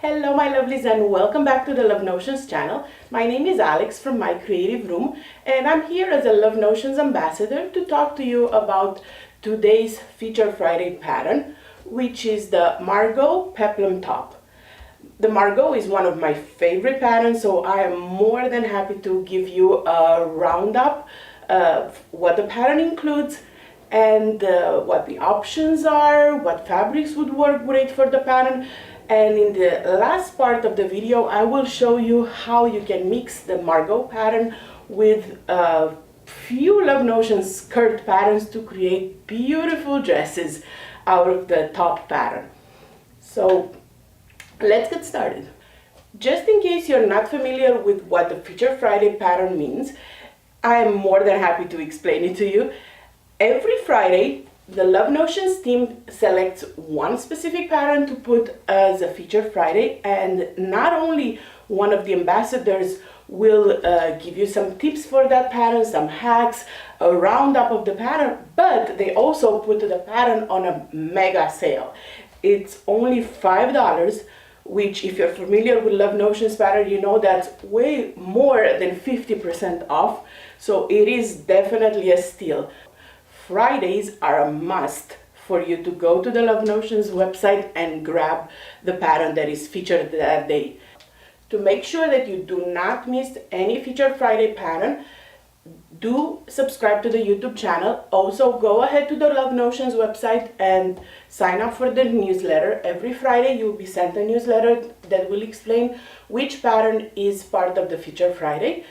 Hello my lovelies and welcome back to the Love Notions channel. My name is Alex from My Creative Room and I'm here as a Love Notions ambassador to talk to you about today's Feature Friday pattern, which is the Margot Peplum top. The Margot is one of my favorite patterns, so I am more than happy to give you a roundup of what the pattern includes and what the options are, what fabrics would work great for the pattern. And in the last part of the video, I will show you how you can mix the Margot pattern with a few Love Notions skirt patterns to create beautiful dresses out of the top pattern. So let's get started. Just in case you're not familiar with what the Feature Friday pattern means, I am more than happy to explain it to you. Every Friday, the Love Notions team selects one specific pattern to put as a Feature Friday, and not only one of the ambassadors will give you some tips for that pattern, some hacks, a roundup of the pattern, but they also put the pattern on a mega sale. It's only $5, which if you're familiar with Love Notions pattern, you know that's way more than 50% off, so it is definitely a steal. Fridays are a must for you to go to the Love Notions website and grab the pattern that is featured that day. To make sure that you do not miss any Feature Friday pattern, do subscribe to the YouTube channel. Also, go ahead to the Love Notions website and sign up for the newsletter. Every Friday you'll be sent a newsletter that will explain which pattern is part of the Feature Friday.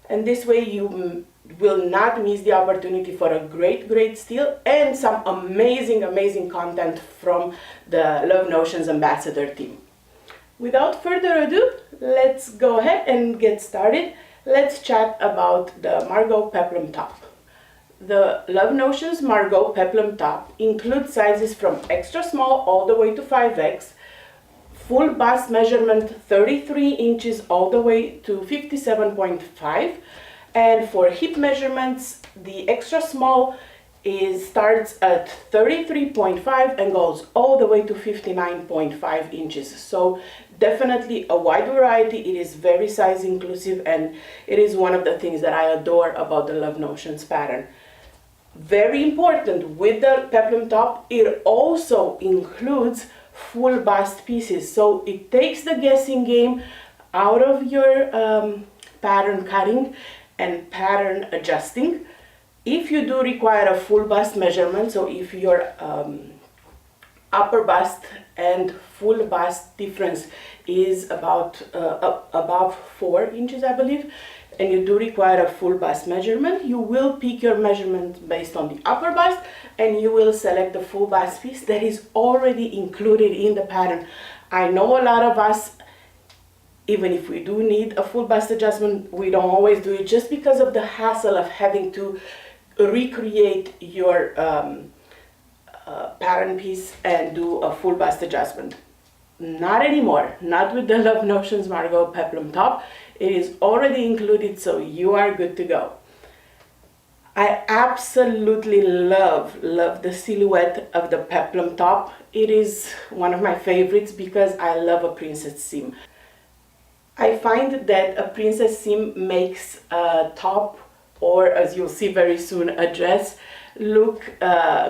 And this way you will not miss the opportunity for a great steal and some amazing content from the Love Notions ambassador team. Without further ado, let's go ahead and get started. Let's chat about the Margot Peplum top. The Love Notions Margot Peplum top includes sizes from extra small all the way to 5X, full bust measurement 33 inches all the way to 57.5, and for hip measurements the extra small starts at 33.5 and goes all the way to 59.5 inches. So definitely a wide variety. It is very size inclusive and it is one of the things that I adore about the Love Notions pattern. Very important, with the Peplum top it also includes full bust pieces, so it takes the guessing game out of your pattern cutting and pattern adjusting. If you do require a full bust measurement, so if your upper bust and full bust difference is about above 4 inches, I believe, and you do require a full bust measurement, you will pick your measurement based on the upper bust and you will select the full bust piece that is already included in the pattern. I know a lot of us, even if we do need a full bust adjustment, we don't always do it just because of the hassle of having to recreate your pattern piece and do a full bust adjustment. Not anymore, not with the Love Notions Margot Peplum top. It is already included, so you are good to go. I absolutely love the silhouette of the Peplum top. It is one of my favorites because I love a princess seam. I find that a princess seam makes a top, or as you'll see very soon, a dress,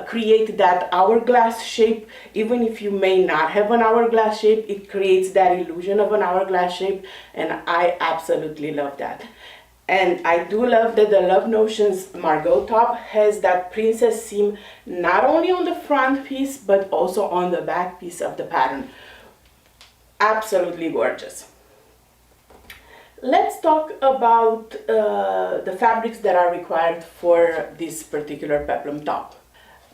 create that hourglass shape. Even if you may not have an hourglass shape, it creates that illusion of an hourglass shape, and I absolutely love that. And I do love that the Love Notions Margot top has that princess seam not only on the front piece but also on the back piece of the pattern. Absolutely gorgeous. Let's talk about the fabrics that are required for this particular Peplum top.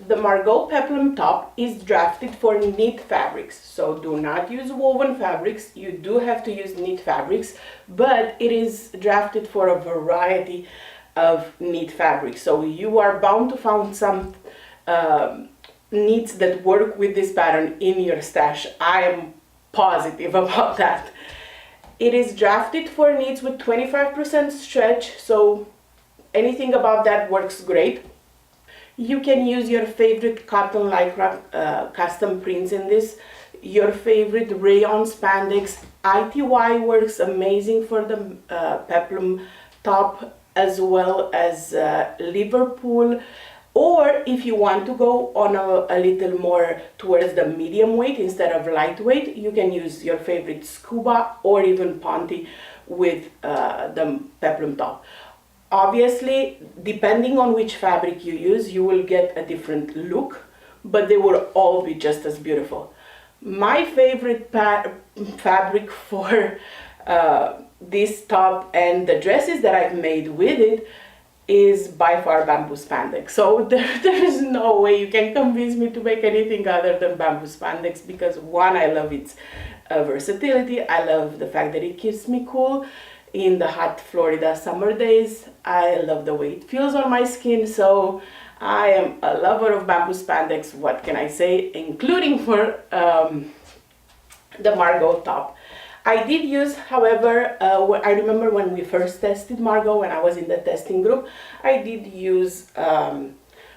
The Margot Peplum top is drafted for knit fabrics, so do not use woven fabrics. You do have to use knit fabrics, but it is drafted for a variety of knit fabrics. So you are bound to find some knits that work with this pattern in your stash. I am positive about that. It is drafted for knits with 25% stretch, so anything above that works great. You can use your favorite cotton lycra custom prints in this. your favorite rayon spandex. ITY works amazing for the peplum top, as well as Liverpool. Or if you want to go on a little more towards the medium weight instead of lightweight, you can use your favorite scuba or even Ponte with the peplum top. Obviously, depending on which fabric you use, you will get a different look, but they will all be just as beautiful. My favorite fabric for this top and the dresses that I've made with it is by far bamboo spandex. So there is no way you can convince me to make anything other than bamboo spandex, because one, I love its versatility. I love the fact that it keeps me cool in the hot Florida summer days. I love the way it feels on my skin. So I am a lover of bamboo spandex, what can I say, including for the Margot top. I did use, however, I remember when we first tested Margot, when I was in the testing group, I did use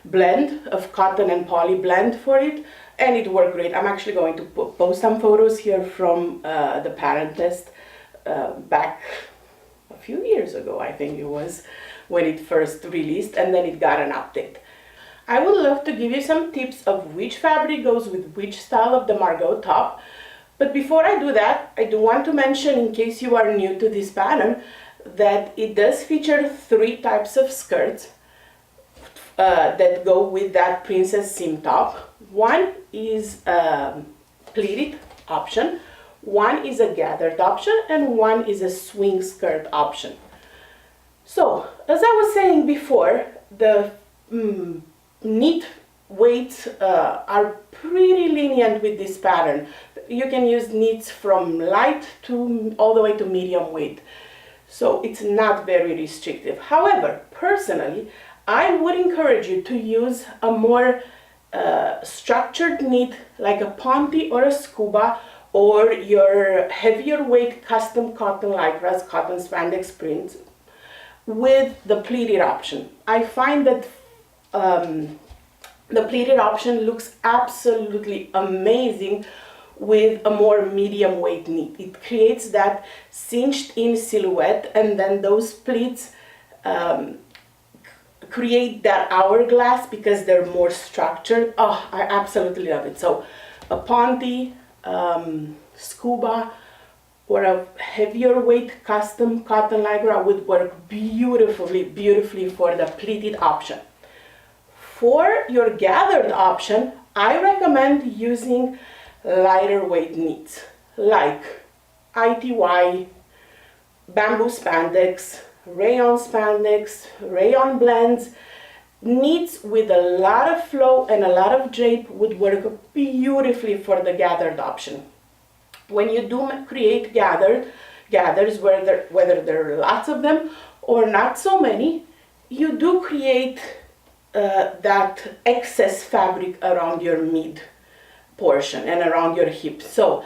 blend of cotton and poly blend for it, and it worked great. I'm actually going to post some photos here from the parent test back a few years ago, I think it was, when it first released, and then it got an update. I would love to give you some tips of which fabric goes with which style of the Margot top. But before I do that, I do want to mention, in case you are new to this pattern, that it does feature 3 types of skirts that go with that princess seam top. One is a pleated option, one is a gathered option, and one is a swing skirt option. So, as I was saying before, the knit weights are pretty lenient with this pattern. You can use knits from light to all the way to medium weight, so it's not very restrictive. However, personally, I would encourage you to use a more structured knit like a Ponte or a scuba, or your heavier weight custom cotton lycras, cotton spandex prints, with the pleated option. I find that the pleated option looks absolutely amazing with a more medium weight knit. It creates that cinched in silhouette, and then those pleats create that hourglass because they're more structured. Oh, I absolutely love it. So a Ponte, scuba, or a heavier weight custom cotton lycra would work beautifully for the pleated option. For your gathered option, I recommend using lighter weight knits like ITY, bamboo spandex, rayon blends. Knits with a lot of flow and a lot of drape would work beautifully for the gathered option. When you do create gathers, whether there are lots of them or not so many, you do create that excess fabric around your mid portion and around your hip. So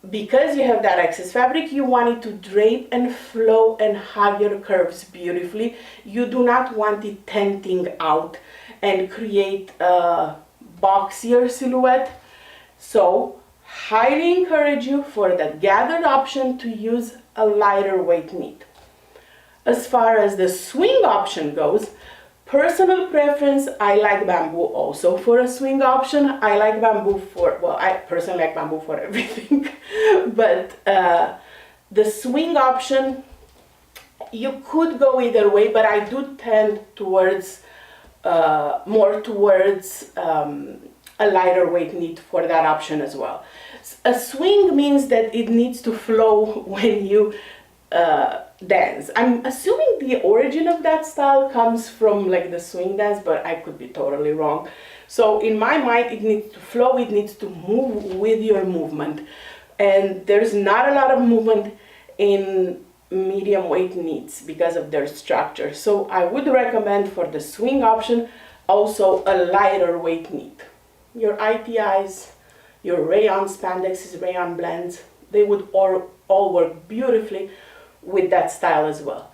because you have that excess fabric, you want it to drape and flow and hug your curves beautifully. You do not want it tenting out and create a boxier silhouette. So highly encourage you for that gathered option to use a lighter weight knit. As far as the swing option goes, personal preference, I like bamboo also for a swing option. I like bamboo for, well, I personally like bamboo for everything. But the swing option, you could go either way, but I do tend towards, more towards a lighter weight knit for that option as well. A swing means that it needs to flow when you dance. I'm assuming the origin of that style comes from like the swing dance, but I could be totally wrong. So in my mind, it needs to flow, it needs to move with your movement. And there's not a lot of movement in medium weight knits because of their structure. So I would recommend for the swing option also a lighter weight knit. Your ITIs, your rayon spandexes, rayon blends, they would all work beautifully with that style as well.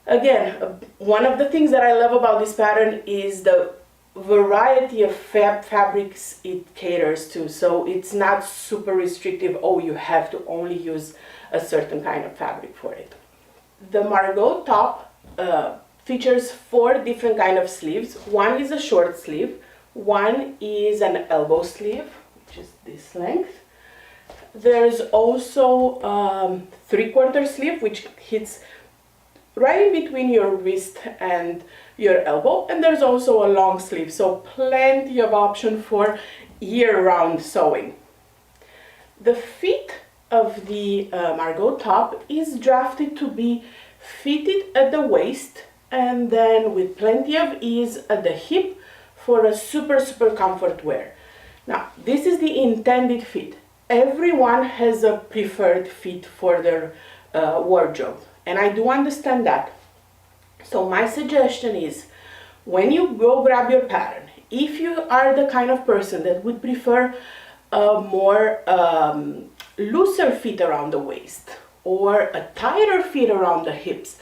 Again, one of the things that I love about this pattern is the variety of fabrics it caters to, so it's not super restrictive, oh, you have to only use a certain kind of fabric for it. The Margot top features 4 different kind of sleeves. One is a short sleeve, one is an elbow sleeve, which is this length. There's also 3/4 sleeve, which hits right in between your wrist and your elbow, and there's also a long sleeve, so plenty of option for year-round sewing. The fit of the Margot top is drafted to be fitted at the waist and then with plenty of ease at the hip for a super comfort wear. Now, this is the intended fit. Everyone has a preferred fit for their wardrobe, and I do understand that. So my suggestion is, when you go grab your pattern, if you are the kind of person that would prefer a more looser fit around the waist or a tighter fit around the hips,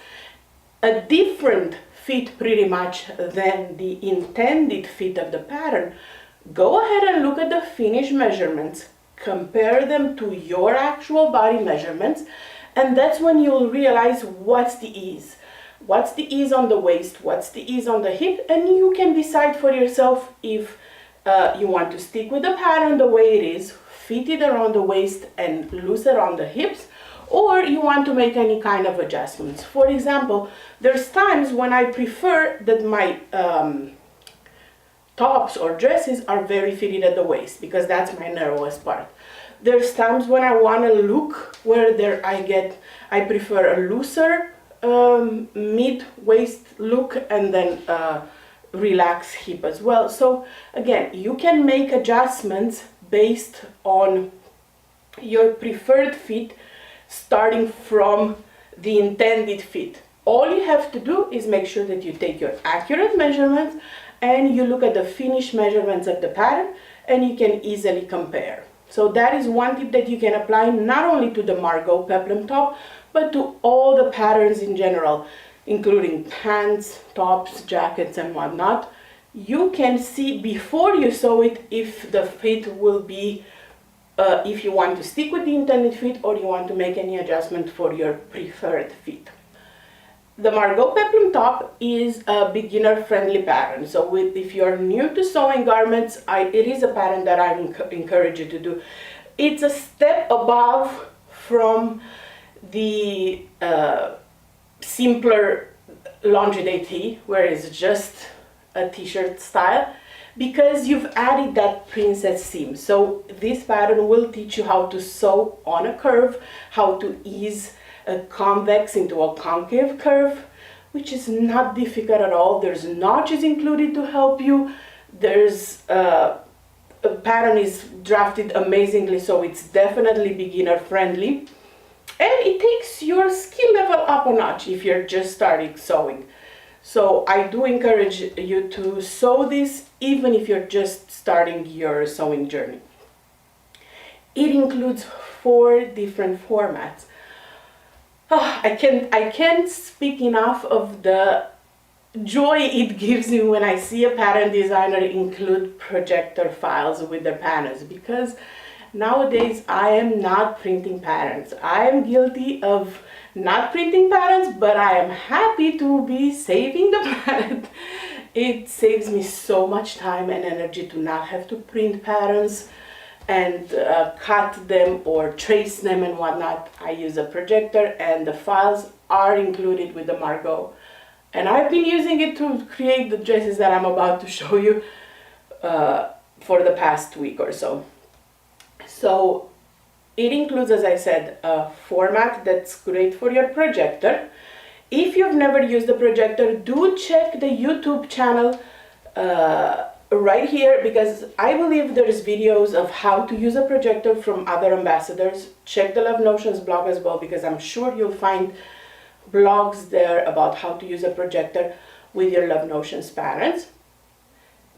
a different fit pretty much than the intended fit of the pattern, go ahead and look at the finished measurements, compare them to your actual body measurements, and that's when you'll realize what's the ease. What's the ease on the waist, what's the ease on the hip, and you can decide for yourself if you want to stick with the pattern the way it is, fit it around the waist and loose it on the hips, or you want to make any kind of adjustments. For example, there's times when I prefer that my tops or dresses are very fitted at the waist, because that's my narrowest part. There's times when I want to look where I prefer a looser mid-waist look and then relaxed hip as well. So again, you can make adjustments based on your preferred fit, starting from the intended fit. All you have to do is make sure that you take your accurate measurements and you look at the finished measurements of the pattern, and you can easily compare. So that is one tip that you can apply not only to the Margot Peplum top, but to all the patterns in general, including pants, tops, jackets, and whatnot. You can see before you sew it if the fit will be, if you want to stick with the intended fit or you want to make any adjustment for your preferred fit. The Margot Peplum top is a beginner-friendly pattern, so if you're new to sewing garments, it is a pattern that I encourage you to do. It's a step above from the simpler laundry day tee, where it's just a t-shirt style, because you've added that princess seam. So this pattern will teach you how to sew on a curve, how to ease a convex into a concave curve, which is not difficult at all. There's notches included to help you. There's a pattern is drafted amazingly, so it's definitely beginner friendly, and it takes your skill level up a notch if you're just starting sewing. So I do encourage you to sew this even if you're just starting your sewing journey. It includes 4 different formats. I can't speak enough of the joy it gives me when I see a pattern designer include projector files with their patterns, because nowadays I am not printing patterns. I am guilty of not printing patterns, but I am happy to be saving the pattern. It saves me so much time and energy to not have to print patterns and cut them or trace them and whatnot. I use a projector, and the files are included with the Margot, and I've been using it to create the dresses that I'm about to show you for the past week or so. So it includes, as I said, a format that's great for your projector. If you've never used the projector, do check the YouTube channel right here, because I believe there's videos of how to use a projector from other ambassadors. Check the Love Notions blog as well, because I'm sure you'll find blogs there about how to use a projector with your Love Notions patterns.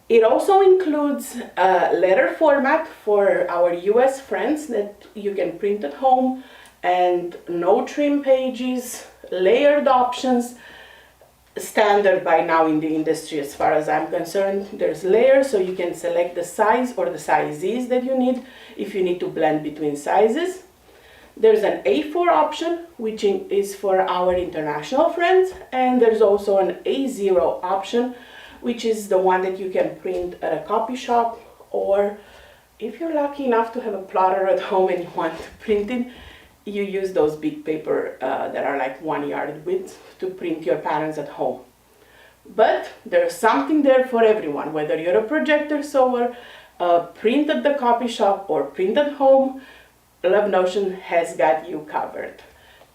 It also includes a letter format for our US friends that you can print at home, and no trim pages, layered options, standard by now in the industry as far as I'm concerned. There's layers, so you can select the size or the sizes that you need if you need to blend between sizes. There's an A4 option, which is for our international friends, and there's also an A0 option, which is the one that you can print at a copy shop, or if you're lucky enough to have a plotter at home and you want to print it, you use those big paper that are like 1 yard width to print your patterns at home. But there's something there for everyone, whether you're a projector sewer, print at the copy shop, or print at home. Love Notion has got you covered.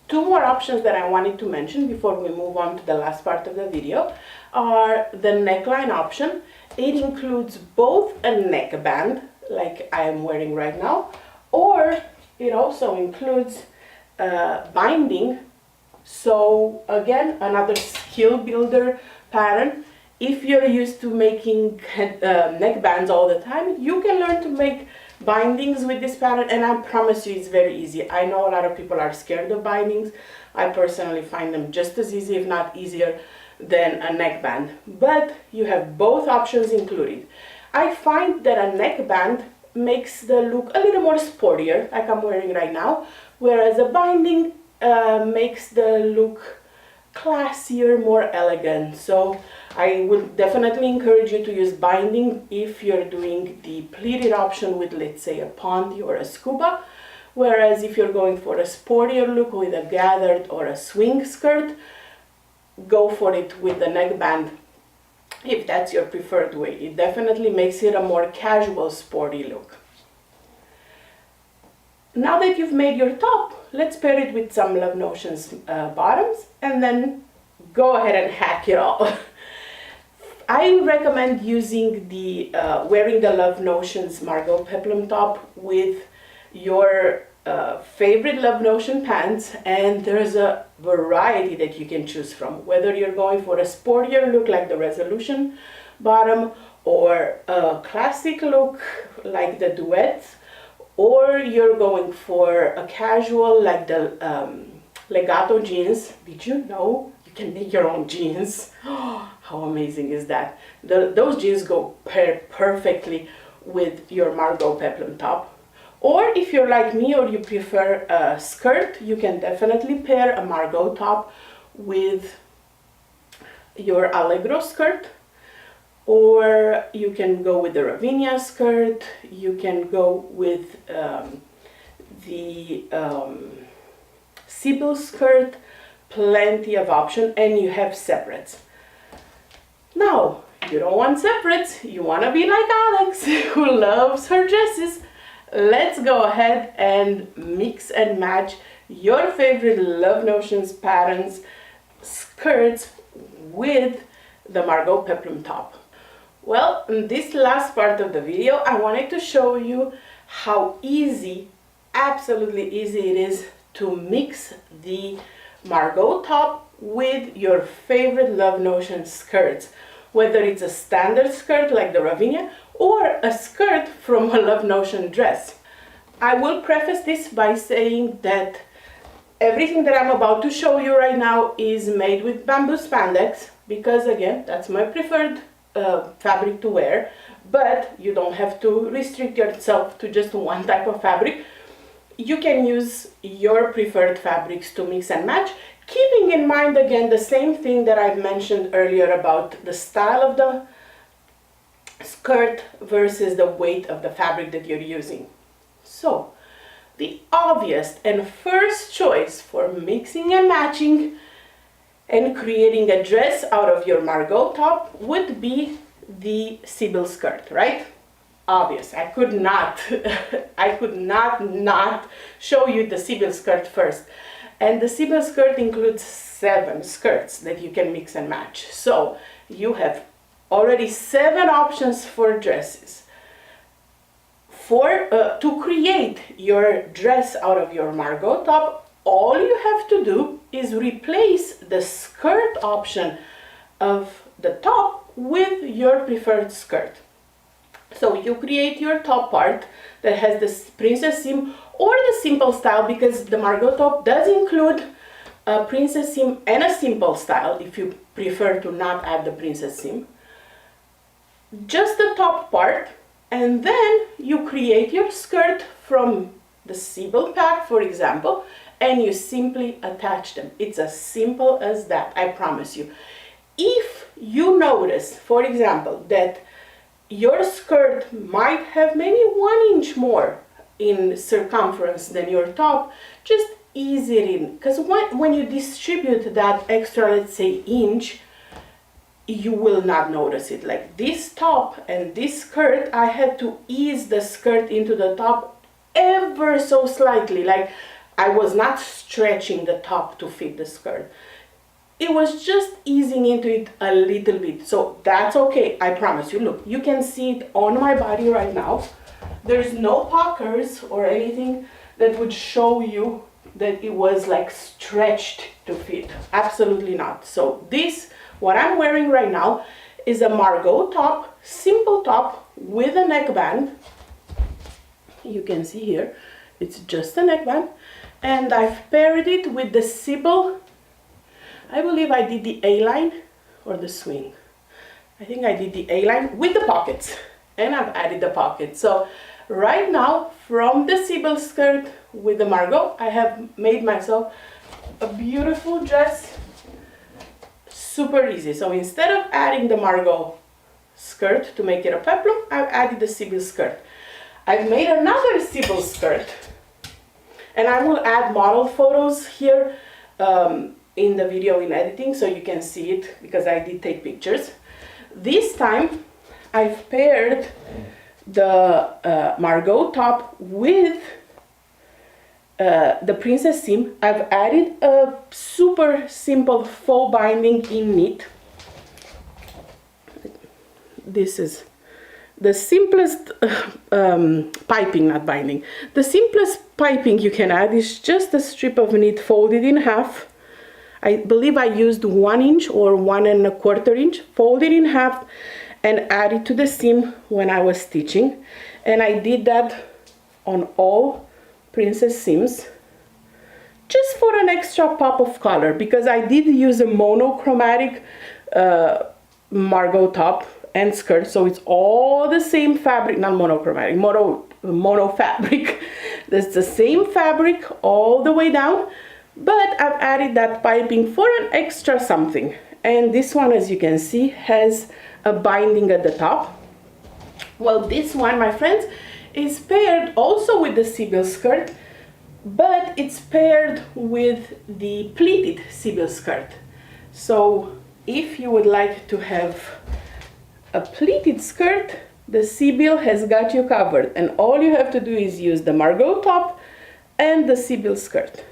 Two more options that I wanted to mention before we move on to the last part of the video are the neckline option. It includes both a neckband, like I am wearing right now, or it also includes binding. So again, another skill builder pattern. If you're used to making neckbands all the time, you can learn to make bindings with this pattern, and I promise you it's very easy. I know a lot of people are scared of bindings. I personally find them just as easy, if not easier, than a neckband. But you have both options included. I find that a neckband makes the look a little more sportier, like I'm wearing right now, whereas a binding makes the look classier, more elegant. So I would definitely encourage you to use binding if you're doing the pleated option with, let's say, a ponte or a scuba, whereas if you're going for a sportier look with a gathered or a swing skirt, go for it with the neckband if that's your preferred way. It definitely makes it a more casual, sporty look. Now that you've made your top, let's pair it with some Love Notion's bottoms, and then go ahead and hack it all. I recommend using wearing the Love Notion's Margot Peplum top with your favorite Love Notion pants, and there's a variety that you can choose from, whether you're going for a sportier look like the Resolution bottom, or a classic look like the Duets, or you're going for a casual like the Legato jeans. Did you know you can make your own jeans? How amazing is that? Those jeans go perfectly with your Margot Peplum top. Or if you're like me or you prefer a skirt, you can definitely pair a Margot top with your Allegro skirt. Or you can go with the Ravinia skirt, you can go with the Sibyl skirt, plenty of options, and you have separates. Now, you don't want separates, you want to be like Alex, who loves her dresses. Let's go ahead and mix and match your favorite Love Notions patterns, skirts with the Margot Peplum top. Well, in this last part of the video, I wanted to show you how easy, absolutely easy it is to mix the Margot top with your favorite Love Notion skirts, whether it's a standard skirt like the Ravinia or a skirt from a Love Notion dress. I will preface this by saying that everything that I'm about to show you right now is made with bamboo spandex, because again, that's my preferred fabric to wear, but you don't have to restrict yourself to just one type of fabric. You can use your preferred fabrics to mix and match, keeping in mind again the same thing that I've mentioned earlier about the style of the skirt versus the weight of the fabric that you're using. So the obvious and first choice for mixing and matching and creating a dress out of your Margot top would be the Sibyl skirt, right? Obvious. I could not show you the Sibyl skirt first. And the Sibyl skirt includes 7 skirts that you can mix and match. So you have already 7 options for dresses. To create your dress out of your Margot top, all you have to do is replace the skirt option of the top with your preferred skirt. So you create your top part that has the princess seam or the simple style, because the Margot top does include a princess seam and a simple style if you prefer to not add the princess seam. Just the top part, and then you create your skirt from the Sibyl pack, for example, and you simply attach them. It's as simple as that, I promise you. If you notice, for example, that your skirt might have maybe 1 inch more in circumference than your top, just ease it in, because when you distribute that extra, let's say, inch, you will not notice it. Like this top and this skirt, I had to ease the skirt into the top ever so slightly. Like I was not stretching the top to fit the skirt. It was just easing into it a little bit. So that's okay, I promise you. Look, you can see it on my body right now. There's no puckers or anything that would show you that it was like stretched to fit. Absolutely not. So this, what I'm wearing right now, is a Margot top, simple top with a neckband. You can see here, it's just a neckband. And I've paired it with the Sibyl. I believe I did the A-line or the swing. I think I did the A-line with the pockets. And I've added the pockets. So right now, from the Sibyl skirt with the Margot, I have made myself a beautiful dress. Super easy. So instead of adding the Margot skirt to make it a peplum, I've added the Sibyl skirt. I've made another Sibyl skirt, and I will add model photos here in the video in editing so you can see it, because I did take pictures. This time I've paired the Margot top with the princess seam. I've added a super simple faux binding in knit. This is the simplest piping, not binding. The simplest piping you can add is just a strip of knit folded in half. I believe I used 1 inch or 1 1/4 inch, folded in half and added to the seam when I was stitching. And I did that on all princess seams, just for an extra pop of color, because I did use a monochromatic Margot top and skirt, so it's all the same fabric, not monochromatic, mono fabric. That's the same fabric all the way down, but I've added that piping for an extra something. And this one, as you can see, has a binding at the top. Well, this one, my friends, is paired also with the Sibyl skirt, but it's paired with the pleated Sibyl skirt. So if you would like to have a pleated skirt, the Sibyl has got you covered, and all you have to do is use the Margot top and the Sibyl skirt.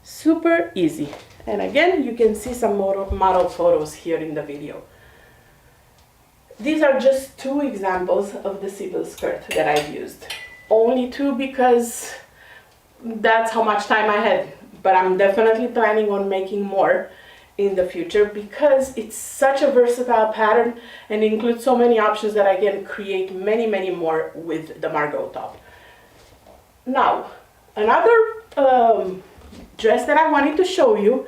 Super easy. And again, you can see some model photos here in the video. These are just 2 examples of the Sibyl skirt that I've used. Only 2 because that's how much time I had. But I'm definitely planning on making more in the future, because it's such a versatile pattern and includes so many options that I can create many, many more with the Margot top. Now, another dress that I wanted to show you,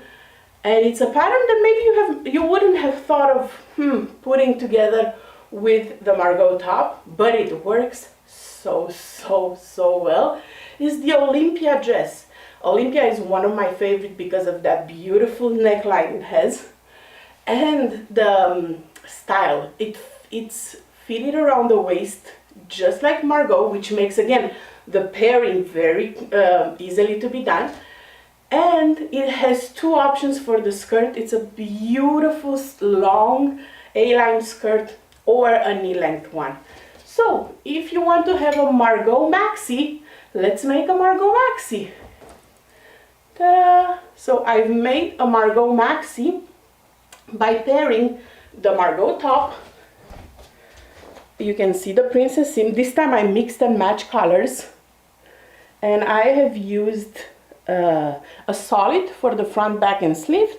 and it's a pattern that maybe you wouldn't have thought of putting together with the Margot top, but it works so well, is the Olympia dress. Olympia is one of my favorite because of that beautiful neckline it has, and the style. It's fitted around the waist just like Margot, which makes again the pairing very easily to be done. And it has 2 options for the skirt. It's a beautiful long A-line skirt or a knee-length one. So if you want to have a Margot maxi, let's make a Margot maxi. Ta-da! So I've made a Margot maxi by pairing the Margot top. You can see the princess seam. This time I mixed and matched colors, and I have used a solid for the front, back and sleeve,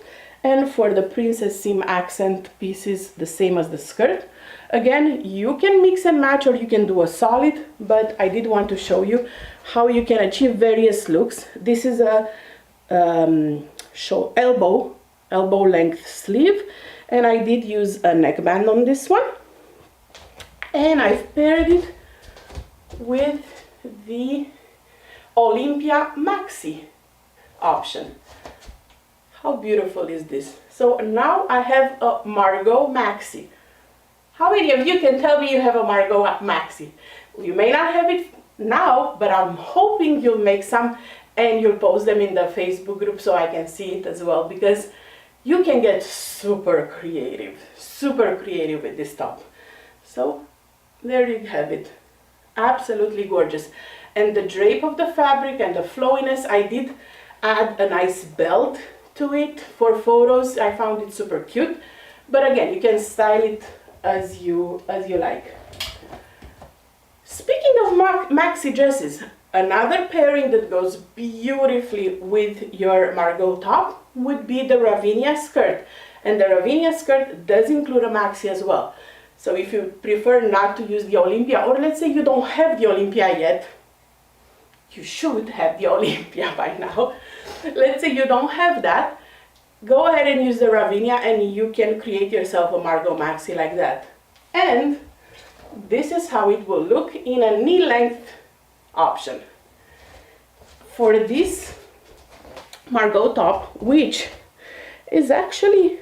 and for the princess seam accent pieces the same as the skirt. Again, you can mix and match, or you can do a solid, but I did want to show you how you can achieve various looks. This is a show elbow elbow length sleeve, and I did use a neckband on this one, and I've paired it with the Olympia Maxi option. How beautiful is this? So now I have a Margot Maxi. How many of you can tell me you have a Margot Maxi? You may not have it now, but I'm hoping you'll make some and you'll post them in the Facebook group so I can see it as well, because you can get super creative with this top. So there you have it. Absolutely gorgeous. And the drape of the fabric and the flowiness, I did add a nice belt to it for photos. I found it super cute. But again, you can style it as you like. Speaking of maxi dresses, another pairing that goes beautifully with your Margot top would be the Ravinia skirt. And the Ravinia skirt does include a maxi as well. So if you prefer not to use the Olympia, or let's say you don't have the Olympia yet, you should have the Olympia by now. Let's say you don't have that, go ahead and use the Ravinia and you can create yourself a Margot maxi like that. And this is how it will look in a knee length option. For this Margot top, which is actually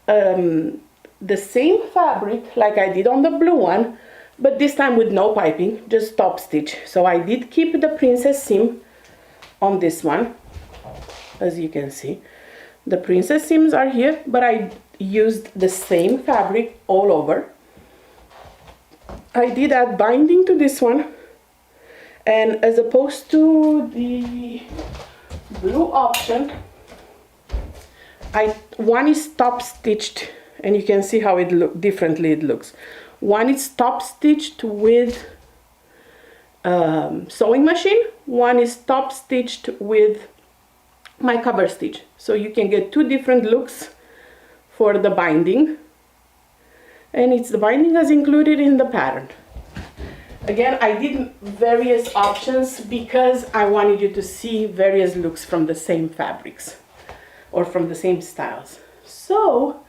the same fabric like I did on the blue one, but this time with no piping, just top stitch. So I did keep the princess seam on this one, as you can see. The princess seams are here, but I used the same fabric all over. I did add binding to this one, and as opposed to the blue option, one is top stitched, and you can see how differently it looks. One is top stitched with sewing machine, one is top stitched with my cover stitch. So you can get two different looks for the binding, and it's the binding as included in the pattern. Again, I did various options because I wanted you to see various looks from the same fabrics or from the same styles. So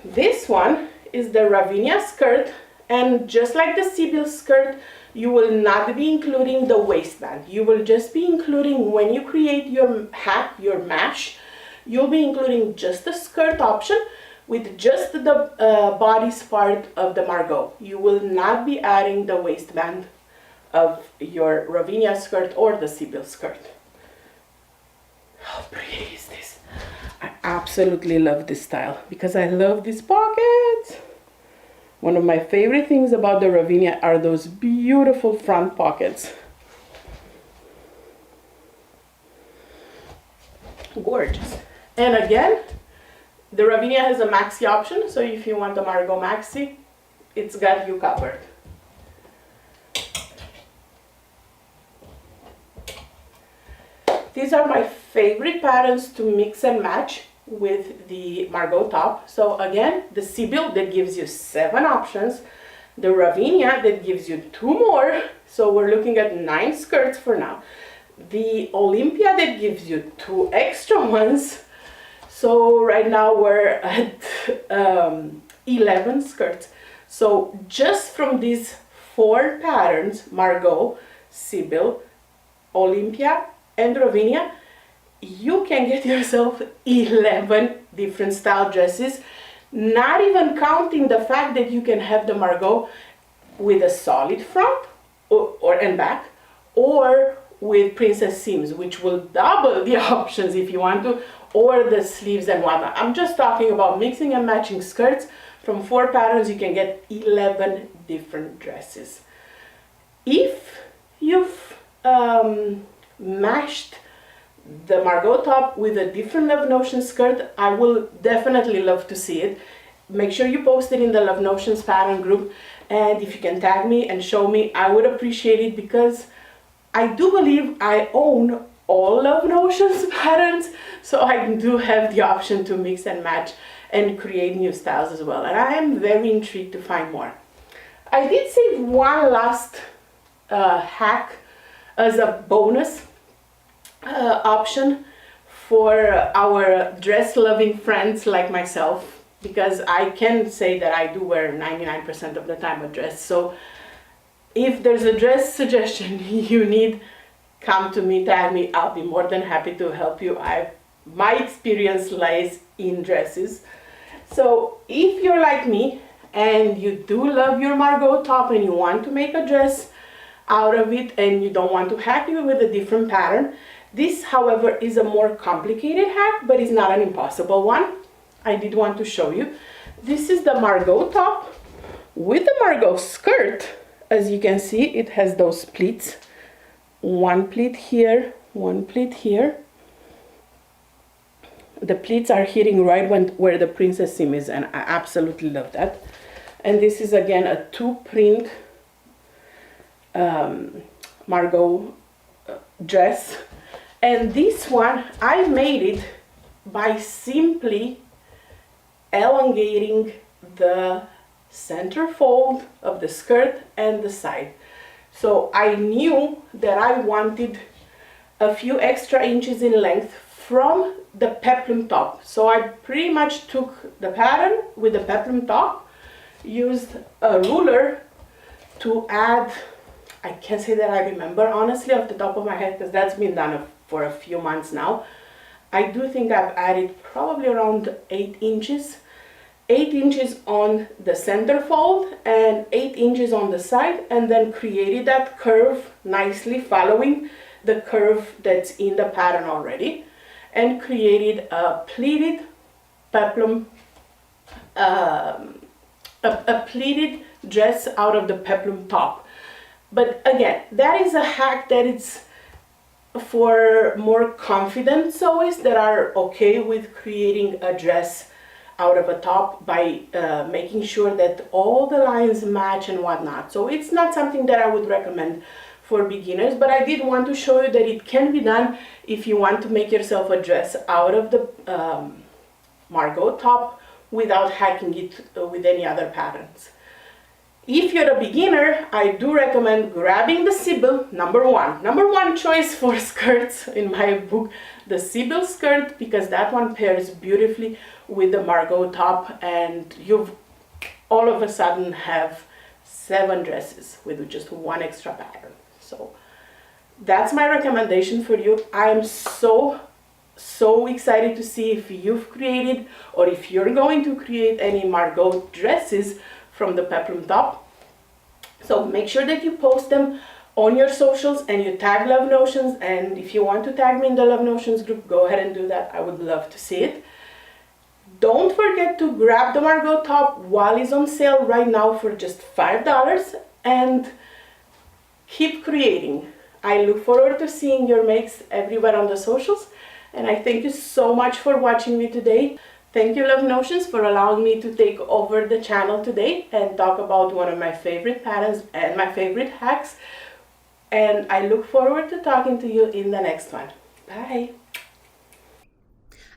this one is the Ravinia skirt, and just like the Sibyl skirt, you will not be including the waistband. You will just be including, when you create your hat, your mesh, you'll be including just the skirt option with just the bodice part of the Margot. You will not be adding the waistband of your Ravinia skirt or the Sibyl skirt. How pretty is this? I absolutely love this style because I love these pockets. One of my favorite things about the Ravinia are those beautiful front pockets. Gorgeous. And again, the Ravinia has a maxi option, so if you want a Margot maxi, it's got you covered. These are my favorite patterns to mix and match with the Margot top. So again, the Sibyl that gives you 7 options, the Ravinia that gives you 2 more, so we're looking at 9 skirts for now, the Olympia that gives you 2 extra ones, so right now we're at 11 skirts. So just from these 4 patterns, Margot, Sibyl, Olympia and Ravinia, you can get yourself 11 different style dresses, not even counting the fact that you can have the Margot with a solid front and back, or with princess seams, which will double the options if you want to, or the sleeves and whatnot. I'm just talking about mixing and matching skirts. From 4 patterns, you can get 11 different dresses. If you've mashed the Margot top with a different Love Notion skirt, I will definitely love to see it. Make sure you post it in the Love Notions pattern group, and if you can tag me and show me, I would appreciate it, because I do believe I own all Love Notions patterns, so I do have the option to mix and match and create new styles as well, and I am very intrigued to find more. I did save one last hack as a bonus option for our dress loving friends like myself, because I can say that I do wear 99% of the time a dress. So if there's a dress suggestion you need, come to me, tag me, I'll be more than happy to help you. My experience lies in dresses. So if you're like me and you do love your Margot top and you want to make a dress out of it and you don't want to hack it with a different pattern, this, however, is a more complicated hack, but it's not an impossible one. I did want to show you. This is the Margot top with the Margot skirt. As you can see, it has those pleats. One pleat here, one pleat here. The pleats are hitting right where the princess seam is, and I absolutely love that. And this is again a two print Margot dress. And this one, I made it by simply elongating the center fold of the skirt and the side. So I knew that I wanted a few extra inches in length from the peplum top. So I pretty much took the pattern with the peplum top, used a ruler to add, I can't say that I remember honestly off the top of my head because that's been done for a few months now. I do think I've added probably around 8 inches. 8 inches on the center fold and 8 inches on the side, and then created that curve nicely following the curve that's in the pattern already, and created a pleated peplum, a pleated dress out of the peplum top. But again, that is a hack that it's for more confident sewists that are okay with creating a dress out of a top by making sure that all the lines match and whatnot. So it's not something that I would recommend for beginners, but I did want to show you that it can be done if you want to make yourself a dress out of the Margot top without hacking it with any other patterns. If you're a beginner, I do recommend grabbing the Sybil, number one choice for skirts in my book, the Sybil skirt, because that one pairs beautifully with the Margot top, and you've all of a sudden have 7 dresses with just one extra pattern. So that's my recommendation for you. I'm so excited to see if you've created or if you're going to create any Margot dresses from the peplum top. So make sure that you post them on your socials and you tag Love Notions, and if you want to tag me in the Love Notions group, go ahead and do that. I would love to see it. Don't forget to grab the Margot top while it's on sale right now for just $5, and keep creating. I look forward to seeing your makes everywhere on the socials, and I thank you so much for watching me today. Thank you, Love Notions, for allowing me to take over the channel today and talk about one of my favorite patterns and my favorite hacks. And I look forward to talking to you in the next one. Bye.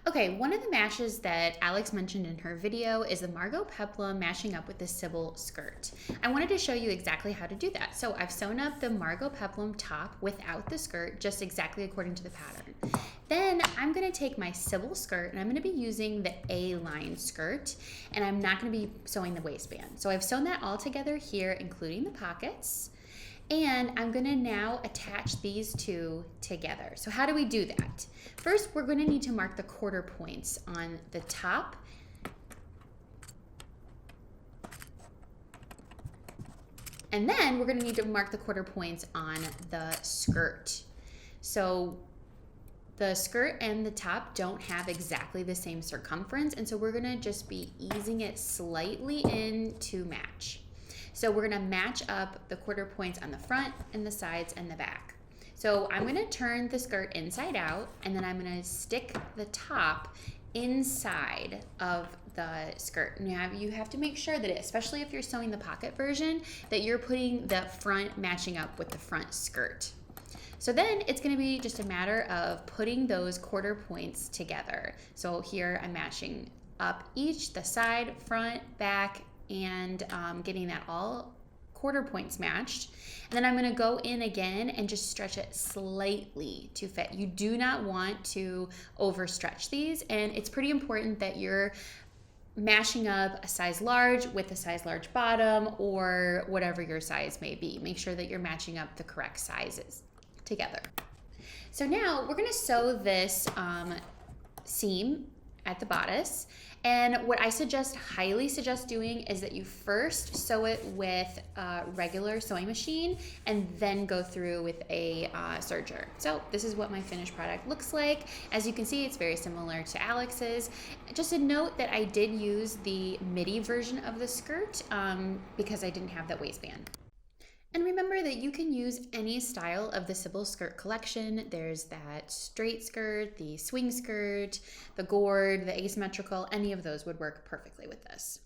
Okay, one of the mashes that Alex mentioned in her video is the Margot Peplum mashing up with the Sybil skirt. I wanted to show you exactly how to do that. So I've sewn up the Margot Peplum top without the skirt, just exactly according to the pattern. Then I'm going to take my Sybil skirt and I'm going to be using the A-line skirt, and I'm not going to be sewing the waistband. So I've sewn that all together here, including the pockets. And I'm going to now attach these two together. So how do we do that? First, we're going to need to mark the quarter points on the top. And then we're going to need to mark the quarter points on the skirt. So the skirt and the top don't have exactly the same circumference, and so we're going to just be easing it slightly in to match. So we're going to match up the quarter points on the front and the sides and the back. So I'm going to turn the skirt inside out, and then I'm going to stick the top inside of the skirt. Now you have to make sure that, especially if you're sewing the pocket version, that you're putting the front matching up with the front skirt. So then it's going to be just a matter of putting those quarter points together. So here I'm matching up each, the side, front, back, and getting that all quarter points matched. And then I'm gonna go in again and just stretch it slightly to fit. You do not want to overstretch these, and it's pretty important that you're mashing up a size large with a size large bottom or whatever your size may be. Make sure that you're matching up the correct sizes together. So now we're gonna sew this seam at the bodice. And what I highly suggest doing is that you first sew it with a regular sewing machine and then go through with a serger. So this is what my finished product looks like. As you can see, it's very similar to Alex's. Just a note that I did use the midi version of the skirt because I didn't have that waistband. And remember that you can use any style of the Sybil skirt collection. There's that straight skirt, the swing skirt, the gourd, the asymmetrical, any of those would work perfectly with this.